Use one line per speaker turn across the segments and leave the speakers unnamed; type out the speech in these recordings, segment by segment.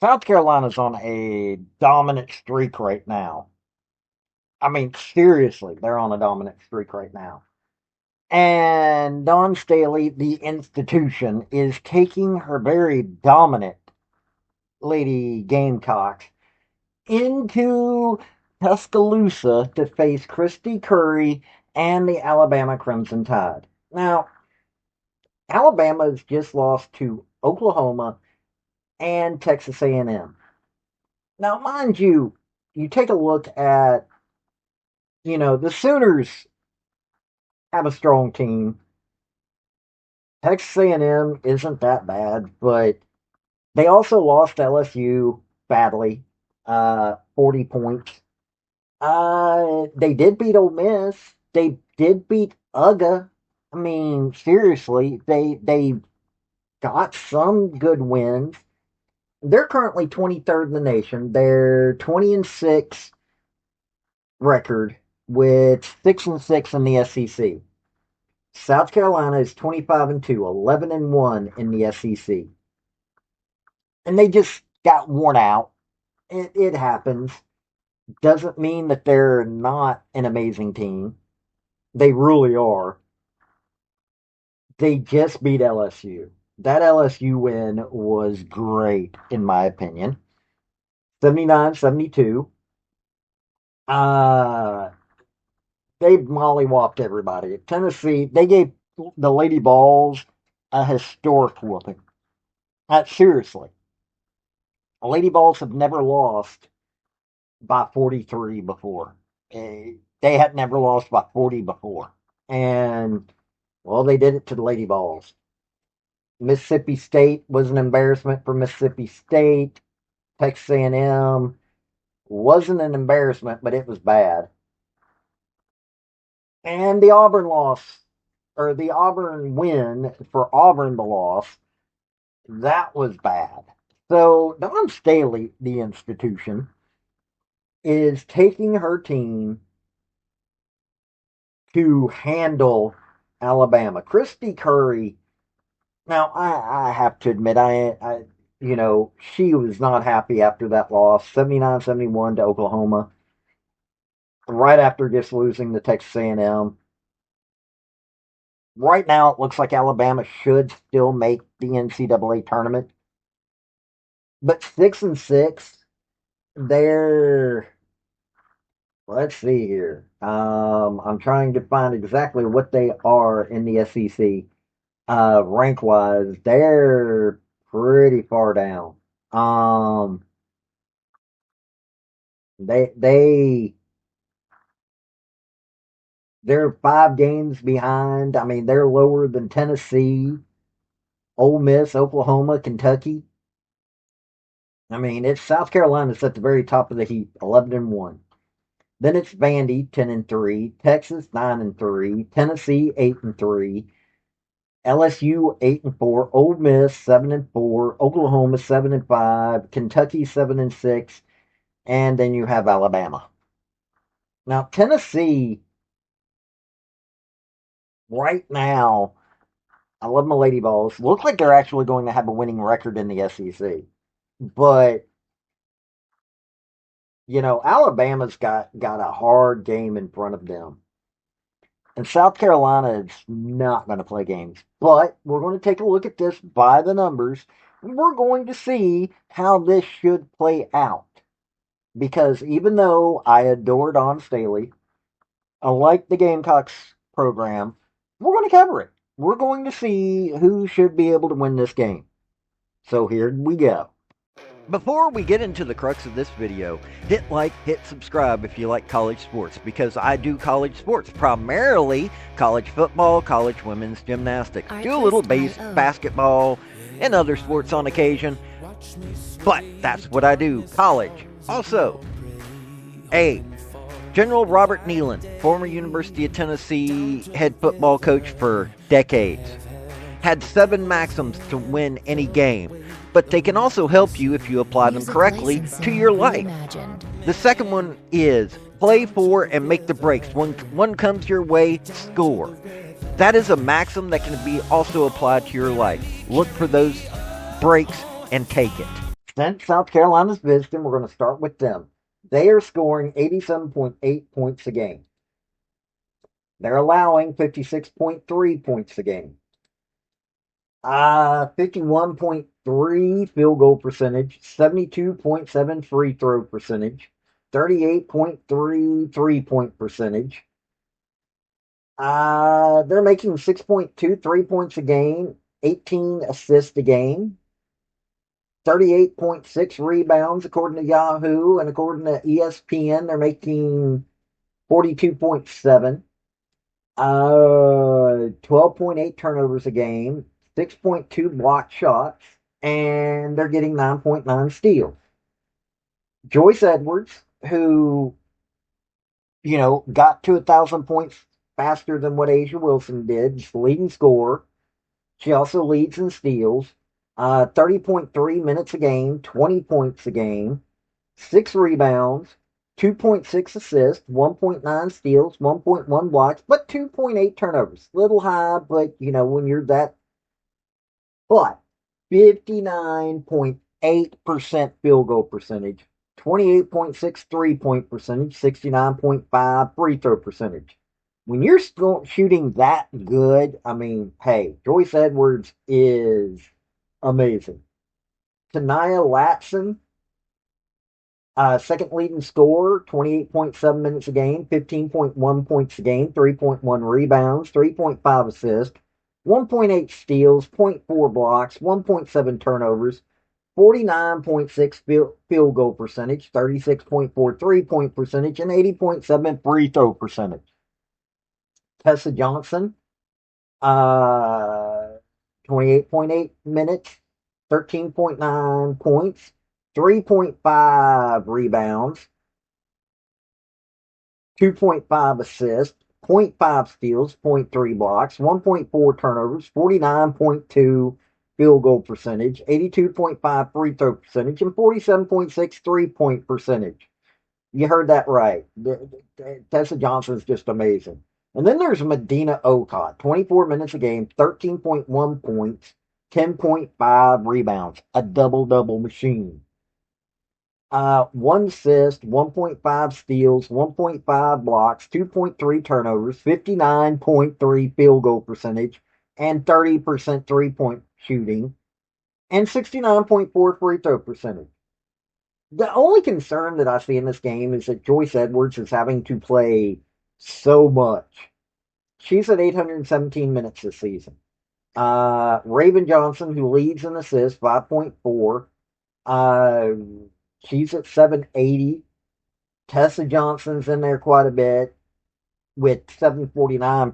South Carolina's on a dominant streak right now. I mean, seriously, they're on a dominant streak right now. And Don Staley, the institution, is taking her very dominant Lady Gamecocks into Tuscaloosa to face Christy Curry and the Alabama Crimson Tide. Now, Alabama's just lost to Oklahoma and Texas A&M. Now, mind you, you take a look at, the Sooners have a strong team. Texas A&M isn't that bad, but they also lost LSU badly, 40 points. They did beat Ole Miss. They did beat UGA. I mean, seriously, they got some good wins. They're currently 23rd in the nation. They're 20-6 record with 6-6 in the SEC. South Carolina is 25-2, 11-1 in the SEC. And they just got worn out. It happens. Doesn't mean that they're not an amazing team. They really are. They just beat LSU. That LSU win was great, in my opinion. 79-72. Uh, they mollywopped everybody. Tennessee, they gave the Lady Balls a historic whooping. Seriously. Lady Balls have never lost by 43 before. They had never lost by 40 before. And, well, they did it to the Lady Balls. Mississippi State was an embarrassment for Mississippi State. Texas A&M wasn't an embarrassment, but it was bad. And the Auburn loss, or the Auburn win for Auburn, the loss, that was bad. So Don Staley, the institution, is taking her team to handle Alabama. Christy Curry. Now I have to admit she was not happy after that loss, 79-71 to Oklahoma, right after just losing to Texas A&M. Right now, it looks like Alabama should still make the NCAA tournament, but 6-6, they're. Let's see here. I'm trying to find exactly what they are in the SEC. Rank wise, they're pretty far down. Um, they they're 5 games behind. I mean, they're lower than Tennessee, Ole Miss, Oklahoma, Kentucky. I mean, it's South Carolina's at the very top of the heap, 11-1. Then it's Vandy, 10-3, Texas 9-3, Tennessee 8-3, LSU 8-4, Ole Miss 7-4, Oklahoma 7-5, Kentucky 7-6, and then you have Alabama. Now Tennessee, right now, I love my Lady Balls. Look like they're actually going to have a winning record in the SEC, but Alabama's got a hard game in front of them. And South Carolina is not going to play games. But we're going to take a look at this by the numbers. And we're going to see how this should play out. Because even though I adore Don Staley, I like the Gamecocks program, we're going to cover it. We're going to see who should be able to win this game. So here we go. Before we get into the crux of this video, hit like, hit subscribe if you like college sports, because I do college sports, primarily college football, college women's gymnastics, do a little basketball, and other sports on occasion, but that's what I do, college. Also, General Robert Neyland, former University of Tennessee head football coach for decades, had 7 maxims to win any game, but they can also help you if you apply them correctly to your life. The second one is play for and make the breaks. When one comes your way, score. That is a maxim that can be also applied to your life. Look for those breaks and take it. Since South Carolina's visiting, we're going to start with them. They are scoring 87.8 points a game. They're allowing 56.3 points a game. 51.3 field goal percentage, 72.7 free throw percentage, 38.3 3-point percentage. They're making 6.2 3 points a game, 18 assists a game, 38.6 rebounds according to Yahoo, and according to ESPN, they're making 42.7. 12.8 turnovers a game, 6.2 block shots, and they're getting 9.9 steals. Joyce Edwards, who, got to 1,000 points faster than what Asia Wilson did, leading scorer. She also leads in steals. 30.3 minutes a game, 20 points a game, 6 rebounds, 2.6 assists, 1.9 steals, 1.1 blocks, but 2.8 turnovers. Little high, but when you're that. But 59.8% field goal percentage, 28.6 3-point percentage, 69.5 free throw percentage. When you're shooting that good, I mean, hey, Joyce Edwards is amazing. Tania Latson, second leading scorer, 28.7 minutes a game, 15.1 points a game, 3.1 rebounds, 3.5 assists, 1.8 steals, zero point 0.4 blocks, 1.7 turnovers, 49.6 field goal percentage, 36.4 3-point percentage, and 80.7 free throw percentage. Tessa Johnson, 28.8 minutes, 13.9 points, 3.5 rebounds, 2.5 assists, zero point 0.5 steals, 0.3 blocks, 1.4 turnovers, 49.2 field goal percentage, 82.5 free throw percentage, and 47.6 3-point percentage. You heard that right. Tessa Johnson is just amazing. And then there's Medina Okot, 24 minutes a game, 13.1 points, 10.5 rebounds, a double-double machine. 1 assist, 1.5 steals, 1.5 blocks, 2.3 turnovers, 59.3 field goal percentage, and 30% 3-point shooting, and 69.4 free throw percentage. The only concern that I see in this game is that Joyce Edwards is having to play so much. She's at 817 minutes this season. Raven Johnson, who leads in assists, 5.4. She's at 780. Tessa Johnson's in there quite a bit with 749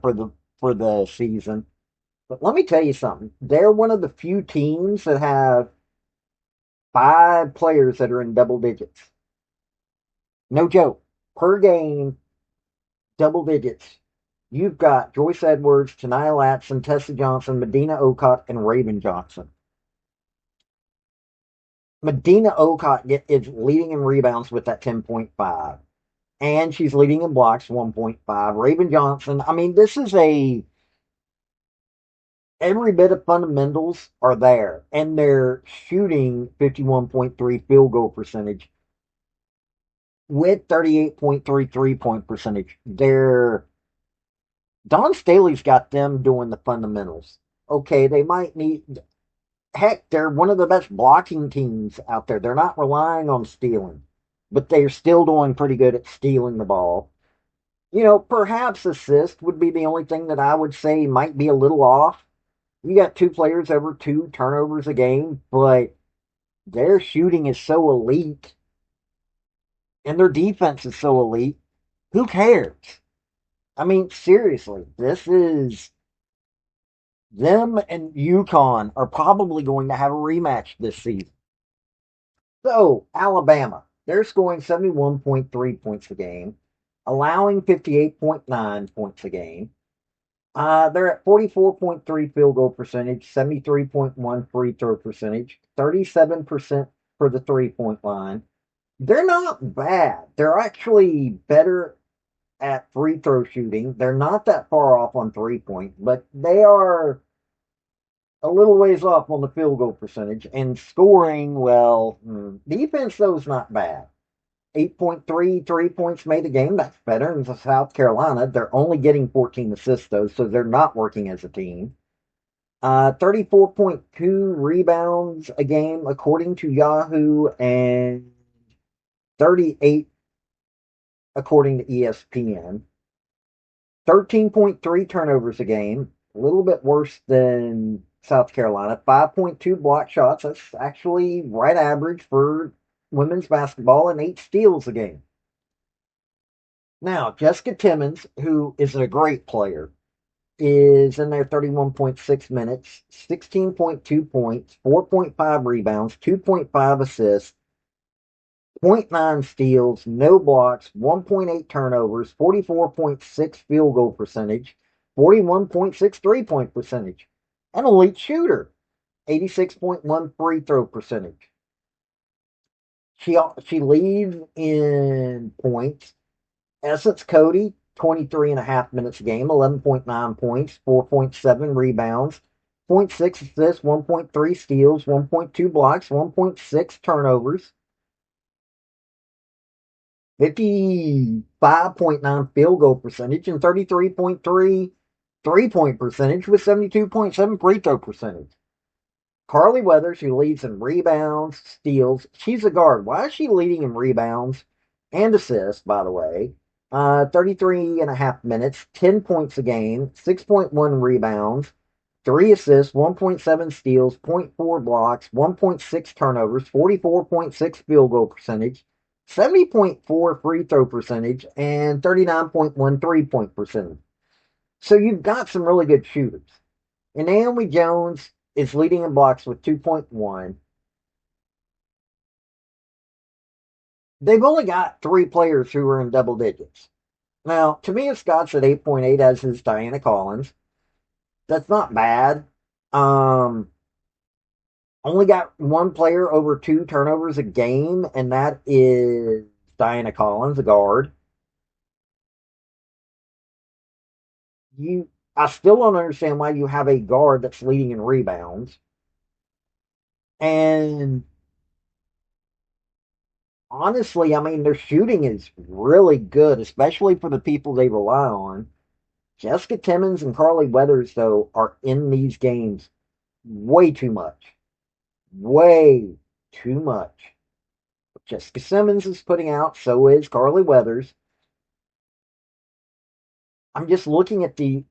for the season. But let me tell you something. They're one of the few teams that have 5 players that are in double digits. No joke. Per game, double digits. You've got Joyce Edwards, Tania Latson, Tessa Johnson, Medina Okot, and Raven Johnson. Medina Okot is leading in rebounds with that 10.5. And she's leading in blocks 1.5. Raven Johnson, I mean, this is every bit of fundamentals are there. And they're shooting 51.3 field goal percentage with 38.3 3-point percentage. Don Staley's got them doing the fundamentals. Okay, they might need. Heck, they're one of the best blocking teams out there. They're not relying on stealing, but they're still doing pretty good at stealing the ball. Perhaps assist would be the only thing that I would say might be a little off. You got 2 players over 2 turnovers a game, but their shooting is so elite and their defense is so elite. Who cares? I mean, seriously, this is them and UConn are probably going to have a rematch this season. So, Alabama, they're scoring 71.3 points a game, allowing 58.9 points a game. They're at 44.3 field goal percentage, 73.1 free throw percentage, 37% for the 3-point line. They're not bad. They're actually better at free throw shooting. They're not that far off on 3-point, but they are a little ways off on the field goal percentage. And scoring, well, defense, though, is not bad. 8.3 3 points made a game. That's better than South Carolina. They're only getting 14 assists, though, so they're not working as a team. 34.2 rebounds a game, according to Yahoo, and 38 according to ESPN. 13.3 turnovers a game, a little bit worse than South Carolina. 5.2 block shots. That's actually right average for women's basketball, and 8 steals a game. Now, Jessica Timmons, who is a great player, is in there 31.6 minutes, 16.2 points, 4.5 rebounds, 2.5 assists, zero point 0.9 steals, no blocks, 1.8 turnovers, 44.6 field goal percentage, 41.6 3 point percentage. An elite shooter, 86.1 free throw percentage. She leads in points. Essence Cody, 23 and a half minutes a game, 11.9 points, 4.7 rebounds, 0.6 assists, 1.3 steals, 1.2 blocks, 1.6 turnovers, 55.9 field goal percentage, and 33.3 3 point percentage with 72.7 free throw percentage. Carly Weathers, who leads in rebounds, steals. She's a guard. Why is she leading in rebounds and assists, by the way? 33 and a half minutes, 10 points a game, 6.1 rebounds, 3 assists, 1.7 steals, zero point 0.4 blocks, 1.6 turnovers, 44.6 field goal percentage, 70.4 free throw percentage, and 39.1 3 point percentage. So you've got some really good shooters. And Naomi Jones is leading in blocks with 2.1. They've only got 3 players who are in double digits. Now, Tamia Scott's at 8.8, as is Diana Collins. That's not bad. Um, Only got 1 player over 2 turnovers a game, and that is Diana Collins, a guard. I still don't understand why you have a guard that's leading in rebounds. And honestly, I mean, their shooting is really good, especially for the people they rely on. Jessica Timmons and Carly Weathers, though, are in these games way too much. Way too much. Jessica Simmons is putting out, so is Carly Weathers. I'm just looking at the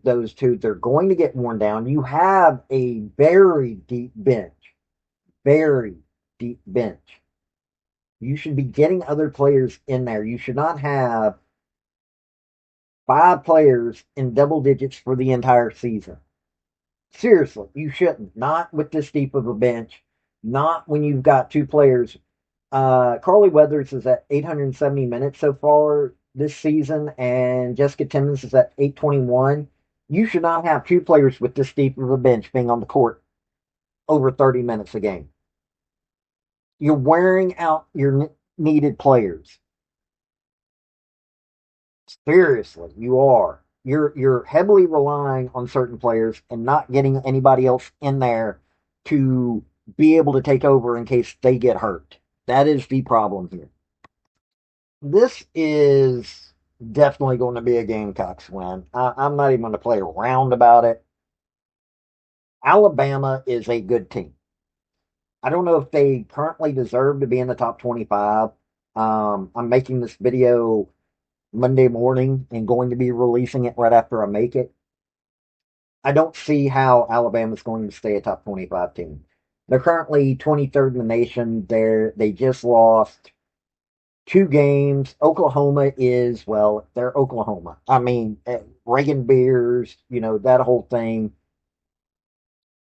those two. They're going to get worn down. You have a very deep bench. Very deep bench. You should be getting other players in there. You should not have 5 players in double digits for the entire season. Seriously, you shouldn't. Not with this deep of a bench. Not when you've got 2 players. Carly Weathers is at 870 minutes so far this season, and Jessica Timmons is at 821. You should not have 2 players with this deep of a bench being on the court over 30 minutes a game. You're wearing out your needed players. Seriously, you are. You're heavily relying on certain players and not getting anybody else in there to be able to take over in case they get hurt. That is the problem here. This is definitely going to be a Gamecocks win. I'm not even going to play around about it. Alabama is a good team. I don't know if they currently deserve to be in the top 25. I'm making this video Monday morning and going to be releasing it right after I make it. I don't see how Alabama's going to stay a top 25 team. They're currently 23rd in the nation. They just lost 2 games. Oklahoma is, well, they're Oklahoma. I mean, Reagan Beers, that whole thing.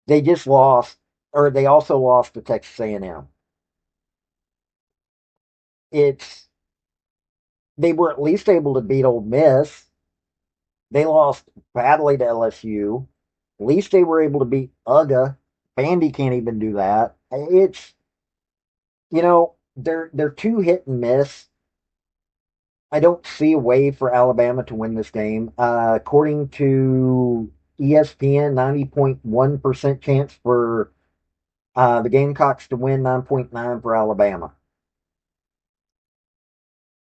They just lost, or they also lost to Texas A&M. It's They were at least able to beat Ole Miss. They lost badly to LSU. At least they were able to beat UGA. Vandy can't even do that. They're too hit and miss. I don't see a way for Alabama to win this game. According to ESPN 90.1% chance for the Gamecocks to win, 9.9 for Alabama.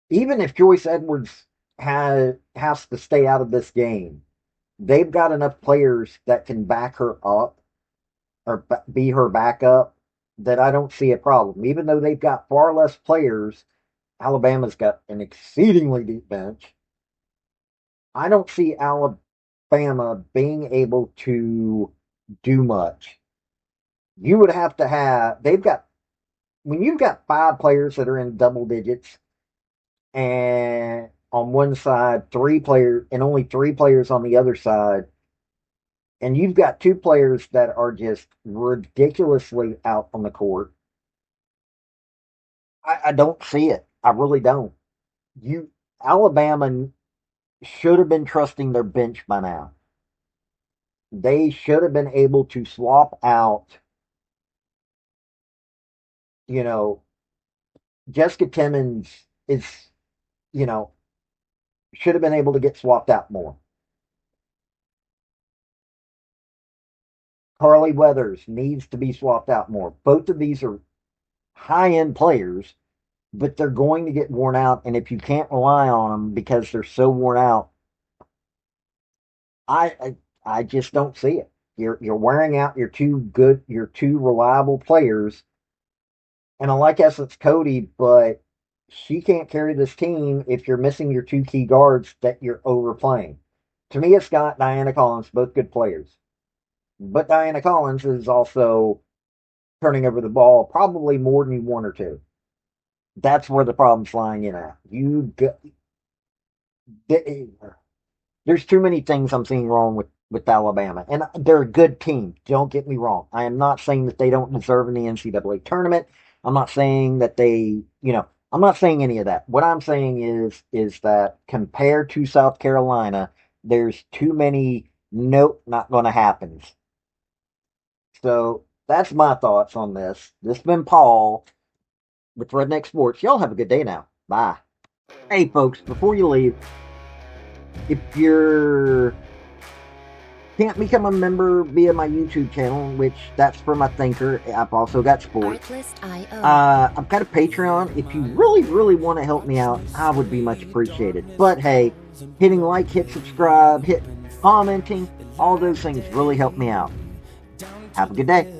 Even if Joyce Edwards has to stay out of this game, they've got enough players that can back her up or be her backup that I don't see a problem. Even though they've got far less players, Alabama's got an exceedingly deep bench. I don't see Alabama being able to do much. You would have to have, they've got, when you've got five players that are in double digits and on one side, three players, and only three players on the other side, and you've got two players that are just ridiculously out on the court, I don't see it. I really don't. You Alabama should have been trusting their bench by now. They should have been able to swap out, you know, Jessica Timmons is, you know, should have been able to get swapped out more. Carly Weathers needs to be swapped out more. Both of these are high end players, but they're going to get worn out. And if you can't rely on them because they're so worn out, I just don't see it. You're wearing out your two reliable players. And I like Essence Cody, but she can't carry this team if you're missing your two key guards that you're overplaying. To me, it's got Diana Collins, both good players. But Diana Collins is also turning over the ball probably more than you want her to. That's where the problem's lying in at. There's too many things I'm seeing wrong with Alabama, and they're a good team. Don't get me wrong. I am not saying that they don't deserve in the NCAA tournament. I'm not saying that I'm not saying any of that. What I'm saying is that compared to South Carolina, there's too many. Nope, not going to happen. So that's my thoughts on this. This has been Paul with Redneck Sports. Y'all have a good day now. Bye. Hey, folks, before you leave, if you're can't become a member via my YouTube channel, which that's for my thinker. I've also got sports. I've got a Patreon. If you really, really want to help me out, I would be much appreciated. But hey, hitting like, hit subscribe, hit commenting, all those things really help me out. Have a good day.